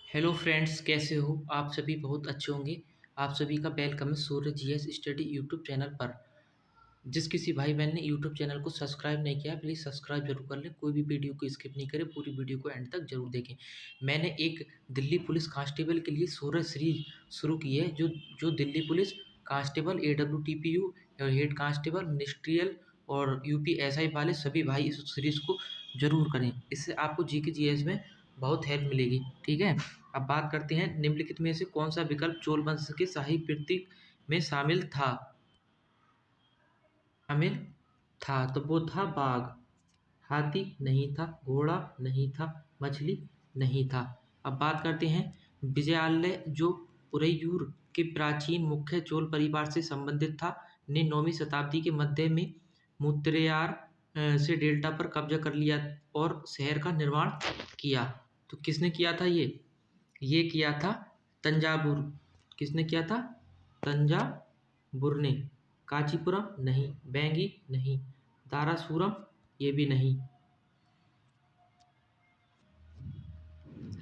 Hello friends, कैसे हो आप सभी? बहुत अच्छे होंगे। आप सभी का वेलकम है सूर्य जीएस स्टडी यूट्यूब चैनल पर। जिस किसी भाई बहन ने यूट्यूब चैनल को सब्सक्राइब नहीं किया, प्लीज़ सब्सक्राइब जरूर कर लें। कोई भी वीडियो को स्किप नहीं करें, पूरी वीडियो को एंड तक जरूर देखें। मैंने एक दिल्ली पुलिस कांस्टेबल के लिए सूर्य सीरीज शुरू की है, जो जो दिल्ली पुलिस कांस्टेबल, AWTPU और हेड कांस्टेबल, मिनिस्ट्रियल और UPSI वाले सभी भाई इस सीरीज को जरूर करें। इससे आपको जीके जीएस में बहुत हेल्प मिलेगी। ठीक है, अब बात करते हैं निम्नलिखित में से कौन सा विकल्प चोल वंश के शाही प्रतीक में शामिल था। तो वो था बाघ। हाथी नहीं था, घोड़ा नहीं था, मछली नहीं था। अब बात करते हैं विजयालय, जो उरैयूर के प्राचीन मुख्य चोल परिवार से संबंधित था, ने 9वीं शताब्दी के मध्य में मुत्तरेयार से डेल्टा पर कब्जा कर लिया और शहर का निर्माण किया। तो किसने किया था ये किया था तंजावुर। किसने किया था? तंजावुर ने। कांचीपुरम नहीं, बैंगी नहीं, दारासुरम ये भी नहीं।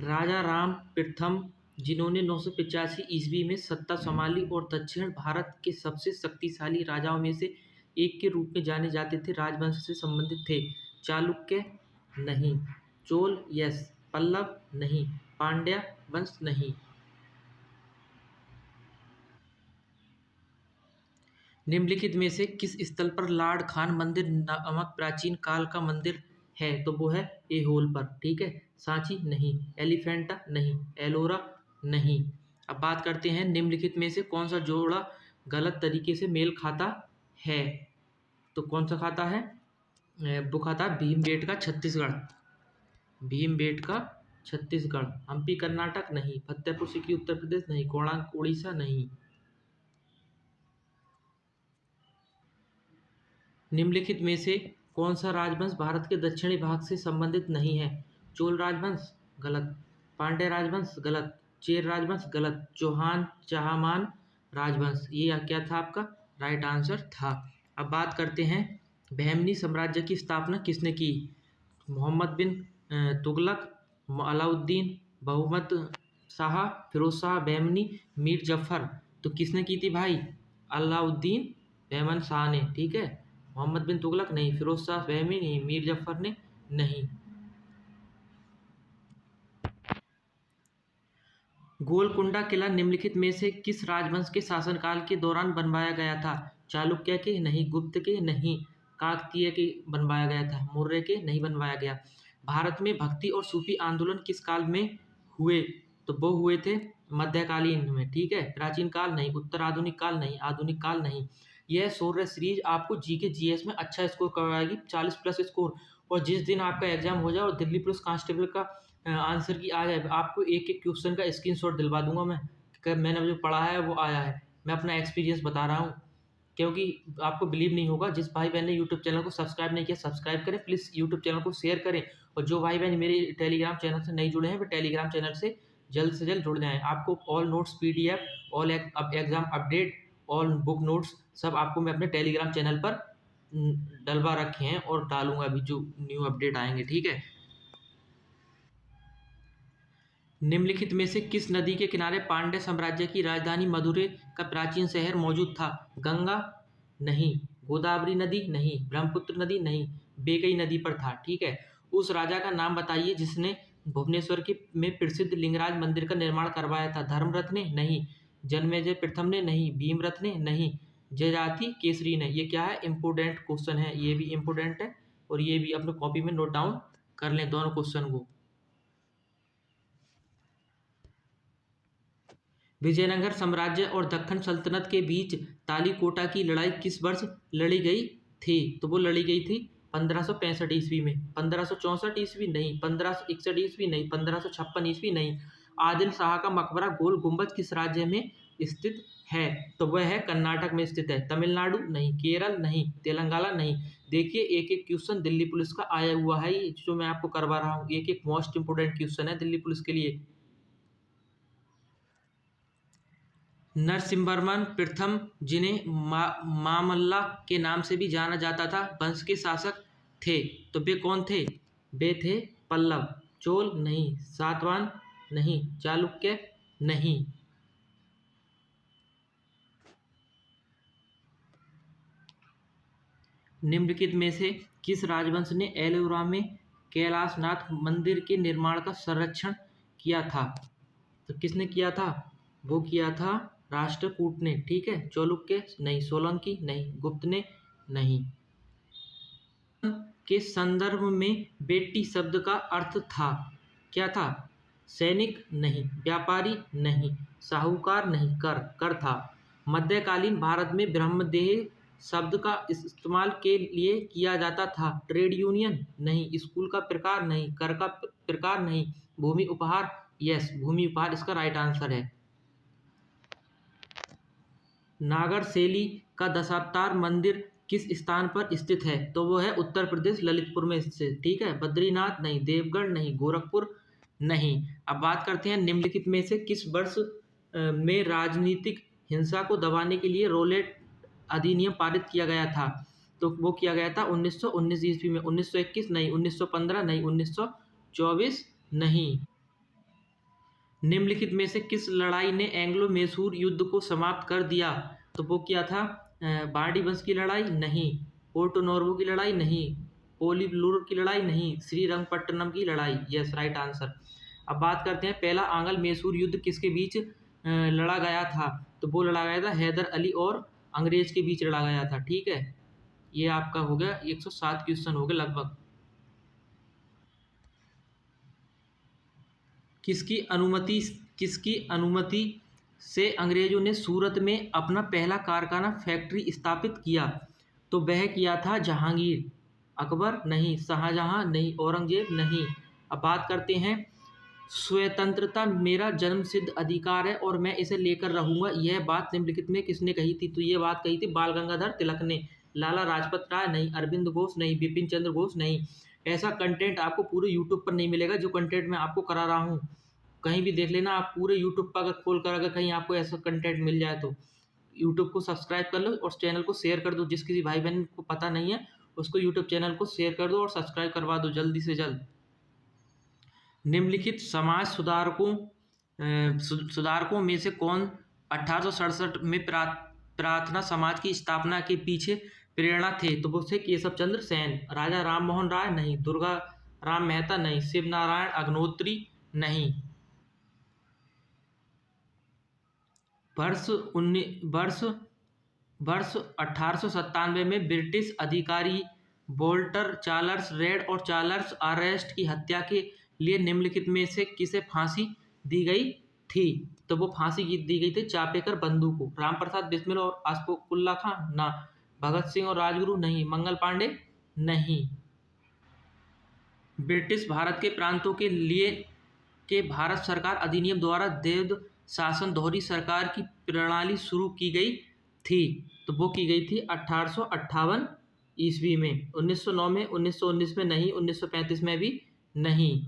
राजा राम प्रथम, जिन्होंने 985 ईस्वी में सत्ता संभाली और दक्षिण भारत के सबसे शक्तिशाली राजाओं में से एक के रूप में जाने जाते थे, राजवंश से संबंधित थे। चालुक्य नहीं, चोल यस, पल्लव नहीं, पांड्या वंश नहीं। निम्नलिखित में से किस स्थल पर लार्ड खान मंदिर नामक प्राचीन काल का मंदिर है? तो वो है एहोल पर। ठीक है, सांची नहीं, एलिफेंटा नहीं, एलोरा नहीं। अब बात करते हैं निम्नलिखित में से कौन सा जोड़ा गलत तरीके से मेल खाता है। तो कौन सा खाता है? वो खाता भीमबेटका छत्तीसगढ़। भीमबेटका छत्तीसगढ़। हम्पी कर्नाटक नहीं, फतेहपुर सीकरी उत्तर प्रदेश नहीं, कोणार्क उड़ीसा नहीं। निम्नलिखित में से कौन सा राजवंश भारत के दक्षिणी भाग से संबंधित नहीं है? चोल राजवंश गलत, पांड्य राजवंश गलत, चेर राजवंश गलत, चौहान चाहमान राजवंश ये क्या था आपका राइट आंसर था। अब बात करते हैं बहमनी साम्राज्य की स्थापना किसने की? मोहम्मद बिन तुगलक, अलाउद्दीन, बहुमत शाह, फिरोज शाह बहमनी, मीर जफर। तो किसने की थी भाई? अलाउद्दीन बहमन शाह ने। ठीक है, मोहम्मद बिन तुगलक नहीं, फिरोज शाह फहमी नहीं, मीर जफर ने नहीं। गोलकुंडा किला निम्नलिखित में से किस राजवंश के शासनकाल के दौरान बनवाया गया था? चालुक्य के नहीं, गुप्त के नहीं, काकतीय के बनवाया गया था, मौर्य के नहीं बनवाया गया। भारत में भक्ति और सूफी आंदोलन किस काल में हुए? तो वो हुए थे मध्यकालीन में। ठीक है, प्राचीन काल नहीं, उत्तर आधुनिक काल नहीं, आधुनिक काल नहीं। यह शौर्य सीरीज आपको जीके जीएस में अच्छा स्कोर करवाएगी, 40+ स्कोर। और जिस दिन आपका एग्जाम हो जाए और दिल्ली पुलिस कांस्टेबल का आंसर की आ जाए, आपको एक एक क्वेश्चन का स्क्रीनशॉट दिलवा दूंगा मैं कि मैंने जो पढ़ा है वो आया है। मैं अपना एक्सपीरियंस बता रहा हूँ, क्योंकि आपको बिलीव नहीं होगा। जिस भाई बहन ने यूट्यूब चैनल को सब्सक्राइब नहीं किया, सब्सक्राइब करें प्लीज़, यूट्यूब चैनल को शेयर करें। और जो भाई बहन मेरे टेलीग्राम चैनल से नहीं जुड़े हैं, वो टेलीग्राम चैनल से जल्द जुड़ जाएँ। आपको all notes PDF, all exam update, all book notes सब आपको मैं अपने टेलीग्राम चैनल पर डलवा रखे हैं और डालूंगा अभी जो न्यू अपडेट आएंगे। ठीक है, निम्नलिखित में से किस नदी के किनारे पांड्य साम्राज्य की राजधानी मदुरै का प्राचीन शहर मौजूद था? गंगा नहीं, गोदावरी नदी नहीं, ब्रह्मपुत्र नदी नहीं, बेगई नदी पर था। ठीक है, उस राजा का नाम बताइए जिसने भुवनेश्वर के में प्रसिद्ध लिंगराज मंदिर का निर्माण करवाया था? धर्मरथ ने नहीं, जन्मेजय प्रथम ने नहीं, भीमरथ ने नहीं, जयाति केसरी ने। ये क्या है? इम्पोर्टेंट क्वेश्चन है, ये भी इम्पोर्टेंट है और ये भी अपने कॉपी में नोट डाउन कर लें दोनों क्वेश्चन को। विजयनगर साम्राज्य और दक्कन सल्तनत के बीच तालीकोटा की लड़ाई किस वर्ष लड़ी गई थी? तो वो लड़ी गई थी 1565 ईस्वी में। 1564 ईस्वी नहीं, 1561 ईस्वी नहीं, 1556 ईस्वी नहीं। आदिल शाह का मकबरा गोल गुंबज किस राज्य में स्थित है? तो वह है कर्नाटक में स्थित है। तमिलनाडु नहीं, केरल नहीं, तेलंगाना नहीं। देखिए, एक एक क्वेश्चन दिल्ली पुलिस का आया हुआ है, ये जो मैं आपको करवा रहा हूँ, एक एक मोस्ट इंपोर्टेंट क्वेश्चन है दिल्ली पुलिस के लिए। नरसिम्हवर्मन प्रथम, जिन्हें मामल्ला के नाम से भी जाना जाता था, वंश के शासक थे। तो वे कौन थे? वे थे पल्लव। चोल नहीं, सातवाहन नहीं, चालुक्य नहीं। निम्नलिखित में से किस राजवंश ने एलोरा में कैलाशनाथ मंदिर के निर्माण का संरक्षण किया था? तो किसने किया था? वो किया था राष्ट्रकूट ने। ठीक है, चालुक्य नहीं, सोलंकी नहीं, गुप्त ने नहीं। के संदर्भ में बेटी शब्द का अर्थ था, क्या था? सैनिक नहीं, व्यापारी नहीं, साहूकार नहीं, कर था। मध्यकालीन भारत में ब्रह्मदेह शब्द का इस्तेमाल के लिए किया जाता था। ट्रेड यूनियन नहीं, स्कूल का प्रकार नहीं, कर का प्रकार नहीं, भूमि उपहार, यस भूमि उपहार इसका राइट आंसर है। नागर शैली का दशावतार मंदिर किस स्थान पर स्थित है? तो वो है उत्तर प्रदेश ललितपुर में स्थित। ठीक है, बद्रीनाथ नहीं, देवगढ़ नहीं, गोरखपुर नहीं। अब बात करते हैं निम्नलिखित में से किस वर्ष में राजनीतिक हिंसा को दबाने के लिए रोलेट अधिनियम पारित किया गया था? तो वो किया गया था 1919 ईस्वी में। 1921 नहीं, 1915 नहीं, 1924 नहीं। निम्नलिखित में से किस लड़ाई ने एंग्लो मैसूर युद्ध को समाप्त कर दिया? तो वो क्या था? बारडी वंश की लड़ाई नहीं, पोर्टो नोर्वो की लड़ाई नहीं, पोलिब्लूर की लड़ाई नहीं, श्रीरंगपट्टनम की लड़ाई, यस राइट आंसर। अब बात करते हैं पहला आंग्ल मैसूर युद्ध किसके बीच लड़ा गया था? तो वो लड़ा गया था हैदर अली और अंग्रेज के बीच लड़ा गया था। ठीक है, ये आपका हो गया 107 क्वेश्चन हो गए लगभग। किसकी अनुमति से अंग्रेजों ने सूरत में अपना पहला कारखाना फैक्ट्री स्थापित किया? तो वह किया था जहांगीर। अकबर नहीं, शाहजहां नहीं, औरंगजेब नहीं। अब बात करते हैं स्वतंत्रता मेरा जन्मसिद्ध अधिकार है और मैं इसे लेकर रहूंगा, यह बात निम्नलिखित में किसने कही थी? तो ये बात कही थी बाल गंगाधर तिलक ने। लाला लाजपत राय नहीं, अरविंद घोष नहीं, बिपिन चंद्र घोष नहीं। ऐसा कंटेंट आपको पूरे यूट्यूब पर नहीं मिलेगा जो कंटेंट मैं आपको करा रहा हूँ। कहीं भी देख लेना आप, पूरे यूट्यूब पर अगर खोल कर अगर कहीं आपको ऐसा कंटेंट मिल जाए तो यूट्यूब को सब्सक्राइब कर लो और चैनल को शेयर कर दो। जिस किसी भाई बहन को पता नहीं है उसको यूट्यूब चैनल को शेयर कर दो और सब्सक्राइब करवा दो जल्दी से जल्द। निम्नलिखित समाज सुधारकों में से कौन 1867 में प्रार्थना समाज की स्थापना के पीछे प्रेरणा थे? तो वो थे केशव चंद्र सेन। राजा राम मोहन राय नहीं, दुर्गा राम मेहता नहीं, शिव नारायण अग्नोत्री नहीं। वर्ष 1897 में ब्रिटिश अधिकारी वोल्टर चार्ल्स रेड और चार्ल्स अरेस्ट की हत्या के लिए निम्नलिखित में से किसे फांसी दी गई थी? तो वो फांसी दी गई थी चापेकर बंधु को। राम प्रसाद बिस्मिल और अशफाकुल्ला खान ना, भगत सिंह और राजगुरु नहीं, मंगल पांडे नहीं। ब्रिटिश भारत के प्रांतों के लिए के भारत सरकार अधिनियम द्वारा देव शासन दोहरी सरकार की प्रणाली शुरू की गई थी। तो वो की गई थी 1858 ईस्वी में। 1909 में, 1919 में नहीं, 1935 में भी नहीं।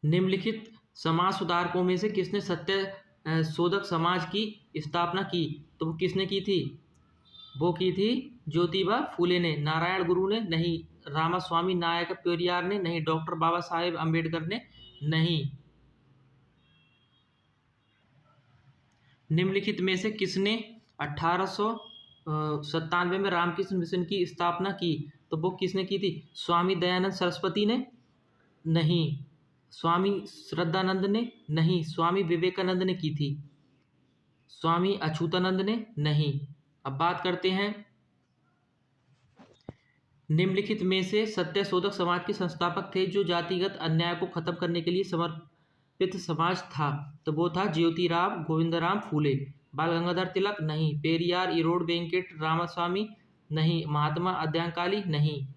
निम्नलिखित समाज सुधारकों में से किसने सत्य शोधक समाज की स्थापना की? तो वो किसने की थी? वो की थी ज्योतिबा फूले ने। नारायण गुरु ने नहीं, रामास्वामी नायक पेरियार ने नहीं, डॉक्टर बाबा साहेब अम्बेडकर ने नहीं। निम्नलिखित में से किसने 1897 में रामकृष्ण मिशन की स्थापना की? तो वो किसने की थी? स्वामी दयानंद सरस्वती ने नहीं, स्वामी श्रद्धानंद ने नहीं, स्वामी विवेकानंद ने की थी, स्वामी अछूतानंद ने नहीं। अब बात करते हैं निम्नलिखित में से सत्य शोधक समाज के संस्थापक थे जो जातिगत अन्याय को खत्म करने के लिए समर्पित समाज था? तो वो था ज्योतिराव गोविंदराम फूले। बाल गंगाधर तिलक नहीं, पेरियार इरोड वेंकट रामास्वामी नहीं, महात्मा अद्यांकाली नहीं।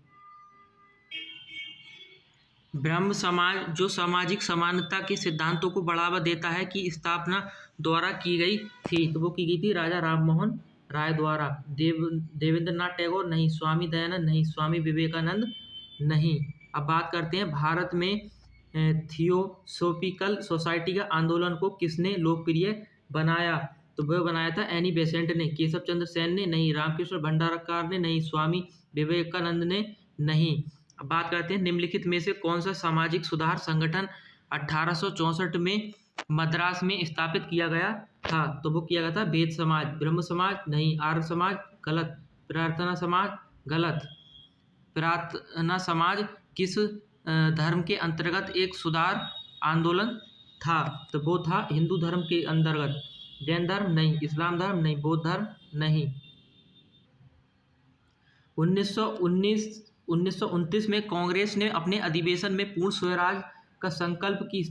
ब्रह्म समाज जो सामाजिक समानता के सिद्धांतों को बढ़ावा देता है की स्थापना द्वारा की गई थी? तो वो की गई थी राजा राम मोहन राय द्वारा। देवेंद्रनाथ टैगोर नहीं, स्वामी दयानंद नहीं, स्वामी विवेकानंद नहीं। अब बात करते हैं भारत में थियोसोफिकल सोसाइटी का आंदोलन को किसने लोकप्रिय बनाया? तो वह बनाया था एनी बेसेंट ने। केशव चंद्र सेन ने नहीं, रामकृष्ण भंडारकर ने नहीं, स्वामी विवेकानंद ने नहीं। अब बात करते हैं निम्नलिखित में से कौन सा सामाजिक सुधार संगठन 1864 में मद्रास में स्थापित किया गया था? तो वो किया गया था वेद समाज। ब्रह्म समाज नहीं। आर्य समाज गलत। प्रार्थना समाज गलत। प्रार्थना समाज किस धर्म के अंतर्गत एक सुधार आंदोलन था? तो वो था हिंदू धर्म के अंतर्गत। जैन धर्म नहीं। इस्लाम धर्म नहीं। बौद्ध धर्म नहीं। 1929 में कांग्रेस ने अपने अधिवेशन में पूर्ण स्वराज का संकल्प किस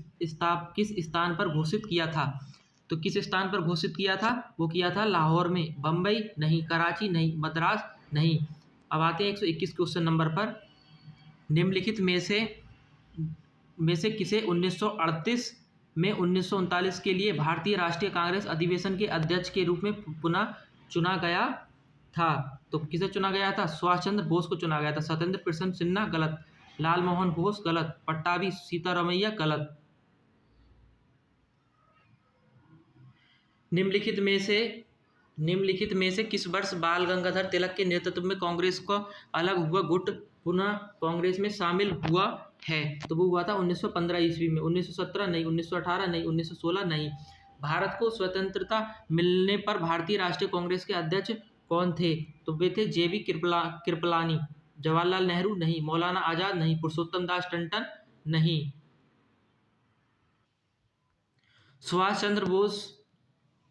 स्थान पर घोषित किया था? तो किस स्थान पर घोषित किया था? वो किया था लाहौर में। बम्बई नहीं। कराची नहीं। मद्रास नहीं। अब आते हैं 121 क्वेश्चन नंबर पर। निम्नलिखित में से किसे 1938 में 1939 के लिए भारतीय राष्ट्रीय कांग्रेस अधिवेशन के अध्यक्ष के रूप में पुनः चुना गया था? तो किसे चुना गया था? सुभाष चंद्र बोस को चुना गया था। सत्येंद्र प्रसन्न सिन्हा गलत। लाल मोहन घोष गलत। पट्टाभी सीतारामैया गलत। निम्नलिखित में से किस वर्ष बाल गंगाधर तिलक के नेतृत्व में कांग्रेस का अलग हुआ गुट पुनः कांग्रेस में शामिल हुआ है? तो वो हुआ था 1915 ईस्वी में। 1917 नहीं। 1918 नहीं। 1916 नहीं। भारत को स्वतंत्रता मिलने पर भारतीय राष्ट्रीय कांग्रेस के अध्यक्ष कौन थे? तो वे थे JB कृपलानी। जवाहरलाल नेहरू नहीं। मौलाना आजाद नहीं। पुरुषोत्तम दास टंडन नहीं। सुभाष चंद्र बोस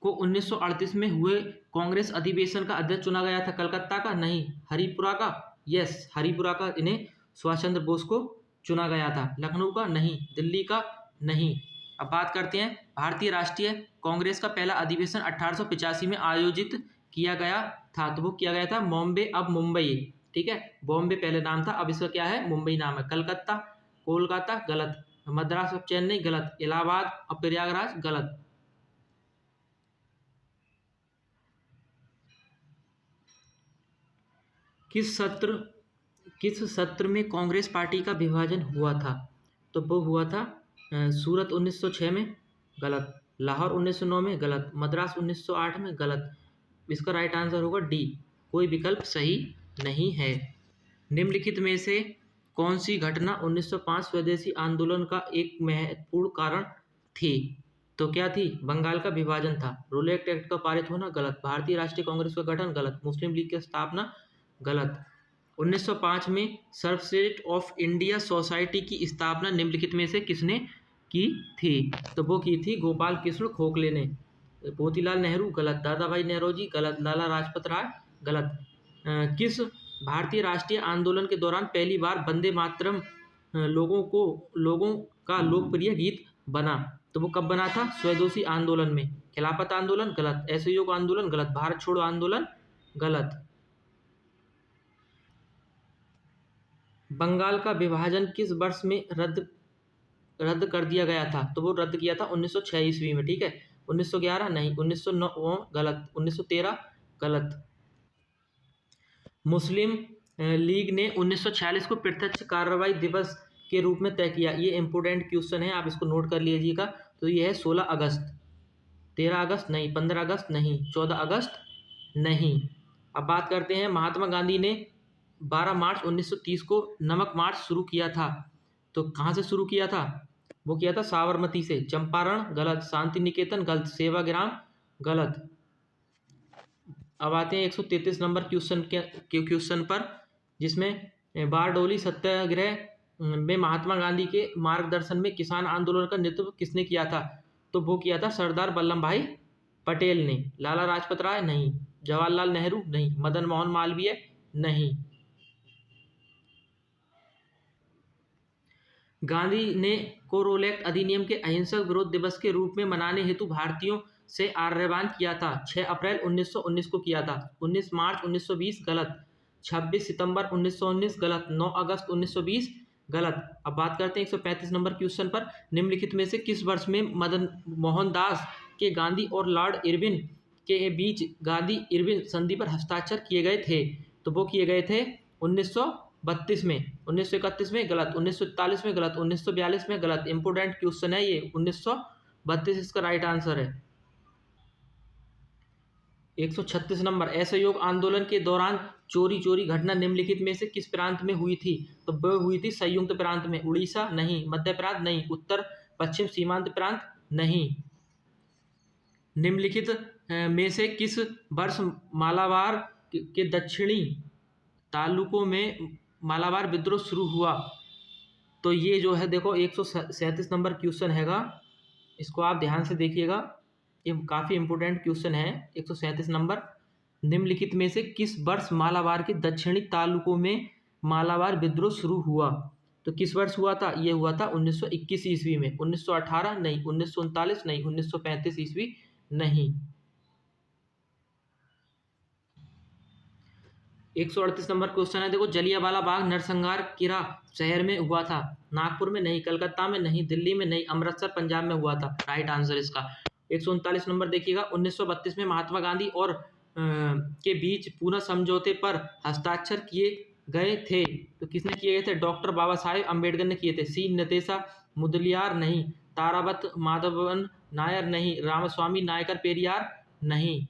को 1938 में हुए कांग्रेस अधिवेशन का अध्यक्ष चुना गया था। कलकत्ता का नहीं। हरिपुरा का। यस, हरिपुरा का इन्हें सुभाष चंद्र बोस को चुना गया था। लखनऊ का नहीं। दिल्ली का नहीं। अब बात करते हैं भारतीय राष्ट्रीय कांग्रेस का पहला अधिवेशन 1885 में आयोजित किया गया था। तो वो किया गया था बॉम्बे, अब मुंबई। ठीक है, बॉम्बे पहले नाम था, अब इसका क्या है? मुंबई नाम है। कलकत्ता, कोलकाता गलत। मद्रास और चेन्नई गलत। इलाहाबाद और प्रयागराज गलत। किस सत्र में कांग्रेस पार्टी का विभाजन हुआ था? तो वो हुआ था सूरत 1906 में गलत। लाहौर 1909 में गलत। मद्रास 1908 में गलत। इसका राइट आंसर होगा डी। कोई विकल्प सही नहीं है। निम्नलिखित में से कौन सी घटना 1905 स्वदेशी आंदोलन का एक महत्वपूर्ण कारण थी? तो क्या थी? बंगाल का विभाजन था। रोलेट एक्ट का पारित होना गलत। भारतीय राष्ट्रीय कांग्रेस का गठन गलत। मुस्लिम लीग की स्थापना गलत। 1905 में सर्वश्रेष्ठ ऑफ इंडिया सोसाइटी की स्थापना निम्नलिखित में से किसने की थी? तो वो की थी गोपाल कृष्ण खोखले ने। मोतीलाल नेहरू गलत। दादा भाई नौरोजी गलत। लाला लाजपत राय गलत। किस भारतीय राष्ट्रीय आंदोलन के दौरान पहली बार वंदे मातरम लोगों का लोकप्रिय गीत बना? तो वो कब बना था? स्वदेशी आंदोलन में। खिलाफत आंदोलन गलत। असहयोग आंदोलन गलत। भारत छोड़ो आंदोलन गलत। बंगाल का विभाजन किस वर्ष में रद्द कर दिया गया था? तो वो रद्द किया था 1906 ईस्वी में। ठीक है, 1911 नहीं। 1909 गलत। 1913 गलत। मुस्लिम लीग ने 1946 को प्रत्यक्ष कार्रवाई दिवस के रूप में तय किया। ये इंपोर्टेंट क्वेश्चन है, आप इसको नोट कर लीजिएगा। तो ये है 16 अगस्त। 13 अगस्त नहीं। 15 अगस्त नहीं। 14 अगस्त नहीं। अब बात करते हैं महात्मा गांधी ने 12 मार्च 1930 को नमक मार्च शुरू किया था। तो कहाँ से शुरू किया था? वो किया था साबरमती से। चंपारण गलत। शांति निकेतन गलत। सेवाग्राम गलत। अब आते हैं 133 नंबर क्वेश्चन पर, जिसमें बारडोली सत्याग्रह में महात्मा गांधी के मार्गदर्शन में किसान आंदोलन का नेतृत्व किसने किया था? तो वो किया था सरदार वल्लभ भाई पटेल ने। लाला लाजपत राय नहीं। जवाहरलाल नेहरू नहीं। मदन मोहन मालवीय नहीं। गांधी ने कोरोलेक्ट अधिनियम के अहिंसक विरोध दिवस के रूप में मनाने हेतु भारतीयों से आह्वान किया था। 6 अप्रैल 1919 को किया था। 19 मार्च 1920 गलत। 26 सितंबर 1919 गलत। 9 अगस्त 1920 गलत। अब बात करते हैं 135 नंबर क्वेश्चन पर। निम्नलिखित में से किस वर्ष में मदन मोहन दास के गांधी और लॉर्ड इरविन के बीच गांधी इरविन संधि पर हस्ताक्षर किए गए थे? तो वो किए गए थे 1932 में। 1931 में गलत। 1941 में गलत। 1942 में गलत। इंपोर्टेंट क्वेश्चन है ये। 1932 इसका राइट आंसर है। 136 नंबर। असहयोग आंदोलन के दौरान चोरी चोरी घटना निम्नलिखित में से किस प्रांत में हुई थी? तो वह हुई थी संयुक्त प्रांत में। उड़ीसा नहीं, मध्य प्रांत नहीं, उत्तर पश्चिम सीमांत प्रांत नहीं। निम्नलिखित में से किस वर्ष मालाबार के दक्षिणी तालुकों में मालाबार विद्रोह शुरू हुआ? तो ये जो है देखो 137 नंबर क्वेश्चन हैगा, इसको आप ध्यान से देखिएगा, ये काफ़ी इंपॉर्टेंट क्वेश्चन है। 137 नंबर, निम्नलिखित में से किस वर्ष मालाबार के दक्षिणी तालुकों में मालाबार विद्रोह शुरू हुआ? तो किस वर्ष हुआ था? ये हुआ था 1921 ईस्वी में। 1918 नहीं, 1939 नहीं, 1935 ईस्वी नहीं। 138 नंबर क्वेश्चन है देखो, जलियांवाला बाग नरसंहार किरा शहर में हुआ था? नागपुर में नहीं, कलकत्ता में नहीं, दिल्ली में नहीं, अमृतसर पंजाब में हुआ था। राइट आंसर इसका। 139 नंबर देखिएगा, 1932 में महात्मा गांधी और के बीच पुनः समझौते पर हस्ताक्षर किए गए थे। तो किसने किए गए थे? डॉक्टर बाबा साहेब अम्बेडकर ने किए थे। सी नतेशा मुदलियार नहीं, तारावत माधवन नायर नहीं, रामस्वामी नायकर पेरियार नहीं।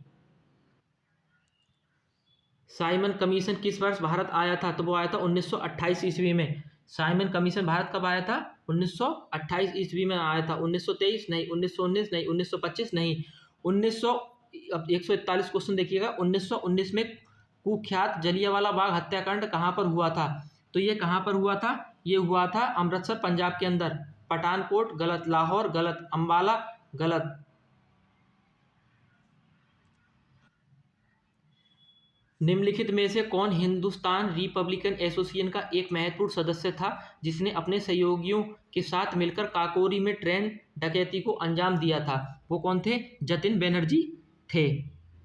साइमन कमीशन किस वर्ष भारत आया था? तो वो आया था 1928 ईस्वी में। साइमन कमीशन भारत कब आया था? 1928 ईस्वी में आया था। 1923 नहीं, 1919 नहीं, 1925 नहीं, 141 क्वेश्चन देखिएगा, 1919 में कुख्यात जलियांवाला बाग हत्याकांड कहाँ पर हुआ था? तो ये कहाँ पर हुआ था? ये हुआ था अमृतसर पंजाब के अंदर। पठानकोट गलत, लाहौर गलत, अम्बाला गलत। निम्नलिखित में से कौन हिंदुस्तान रिपब्लिकन एसोसिएशन का एक महत्वपूर्ण सदस्य था जिसने अपने सहयोगियों के साथ मिलकर काकोरी में ट्रेन डकैती को अंजाम दिया था? वो कौन थे? जतिन बनर्जी थे।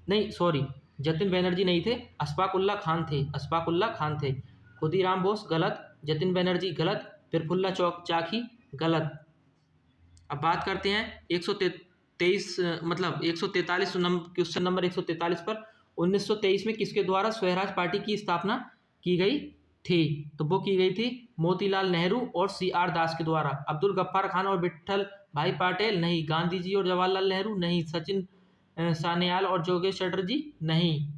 नहीं सॉरी, जतिन बनर्जी नहीं थे, अशफाकुल्ला खान थे। अशफाकुल्ला खान थे। खुदीराम बोस गलत, जतिन बनर्जी गलत, प्रफुल्ला चाकी गलत। अब बात करते हैं 143 मतलब 143 क्वेश्चन नंबर 143 पर। 1923 में किसके द्वारा स्वराज पार्टी की स्थापना की गई थी? तो वो की गई थी मोतीलाल नेहरू और CR दास के द्वारा। अब्दुल गफ्फार खान और विट्ठल भाई पटेल नहीं, गांधी जी और जवाहरलाल नेहरू नहीं, सचिन सान्याल और जोगेश चटर्जी नहीं।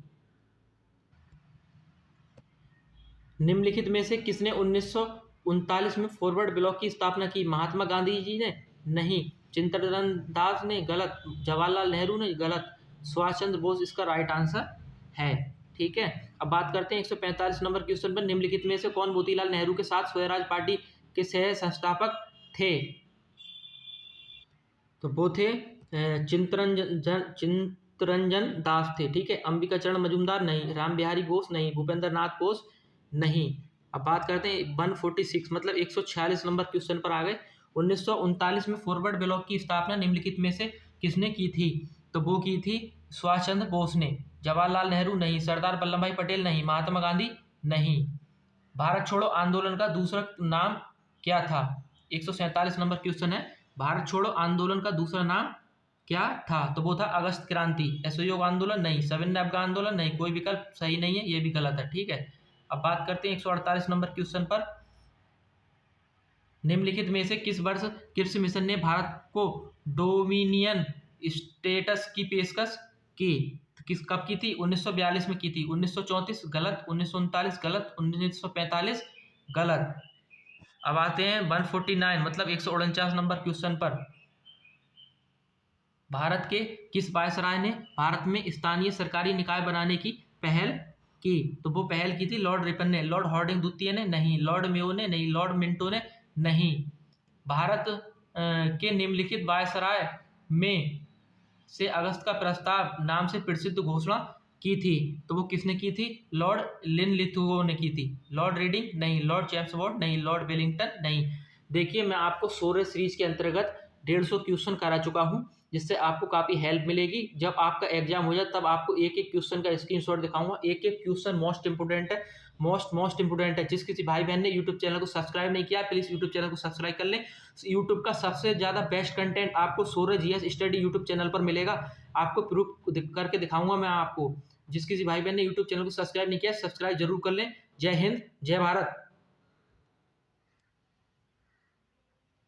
निम्नलिखित में से किसने 1939 में फॉरवर्ड ब्लॉक की स्थापना की? महात्मा गांधी जी ने नहीं, चित्तरंजन दास ने गलत, जवाहरलाल नेहरू ने गलत, सुभाष चंद्र बोस इसका राइट आंसर है। ठीक है, अब बात करते हैं 145 नंबर क्वेश्चन पर। निम्नलिखित में से कौन मोतीलाल नेहरू के साथ स्वराज पार्टी के सह संस्थापक थे? तो वो थे चित्तरंजन दास थे। ठीक है, अंबिका चरण मजूमदार नहीं, राम बिहारी घोष नहीं, भूपेंद्र नाथ बोस नहीं। अब बात करते हैं 146 मतलब 146 नंबर क्वेश्चन पर आ गए। 1939 में फॉरवर्ड ब्लॉक की स्थापना निम्नलिखित में से किसने की थी? तो वो की थी सुभाष चंद्र बोस ने। जवाहरलाल नेहरू नहीं, सरदार वल्लभ भाई पटेल नहीं, महात्मा गांधी नहीं। भारत छोड़ो आंदोलन का दूसरा नाम क्या था? 147 नंबर क्वेश्चन है, भारत छोड़ो आंदोलन का दूसरा नाम क्या था? तो वो था अगस्त क्रांति। असहयोग आंदोलन नहीं, सविनय अवज्ञा आंदोलन नहीं, कोई विकल्प सही नहीं है, ये भी गलत है। ठीक है, अब बात करते हैं 148 नंबर क्वेश्चन पर। निम्नलिखित में से किस वर्ष कृषि मिशन ने भारत को डोमिनियन स्टेटस की पेशकश की? तो किस कब की थी? 1942 में की थी। 1934 गलत, 1939 गलत, 1945 गलत। अब आते हैं 149 मतलब 149 नंबर क्वेश्चन पर। भारत के किस वायसराय ने भारत में स्थानीय सरकारी निकाय बनाने की पहल की? तो वो पहल की थी लॉर्ड रिपन ने। लॉर्ड हार्डिंग द्वितीय ने नहीं, लॉर्ड मेयो ने नहीं, लॉर्ड मिंटो ने नहीं। भारत के निम्नलिखित वायसराय में से अगस्त का प्रस्ताव नाम से प्रसिद्ध घोषणा की थी? तो वो किसने की थी? लॉर्ड लिनलिथगो ने की थी। लॉर्ड रीडिंग नहीं, लॉर्ड चैम्सफोर्ड नहीं, लॉर्ड वेलिंगटन नहीं। देखिए, मैं आपको शौर्य सीरीज के अंतर्गत 150 क्वेश्चन करा चुका हूँ, जिससे आपको काफ़ी हेल्प मिलेगी। जब आपका एग्जाम हो जाए तब आपको एक एक क्वेश्चन का स्क्रीनशॉट दिखाऊंगा। एक एक क्वेश्चन मोस्ट इंपोर्टेंट है, मोस्ट इंपोर्टेंट है। जिस किसी भाई बहन ने यूट्यूब चैनल को सब्सक्राइब नहीं किया, प्लीज़ यूट्यूब चैनल को सब्सक्राइब कर लें। यूट्यूब का सबसे ज़्यादा बेस्ट कंटेंट आपको शौर्य GS स्टडी यूट्यूब चैनल पर मिलेगा। आपको प्रूफ करके दिखाऊंगा मैं आपको। जिस किसी भाई बहन ने यूट्यूब चैनल को सब्सक्राइब नहीं किया, सब्सक्राइब जरूर कर लें। जय हिंद, जय भारत।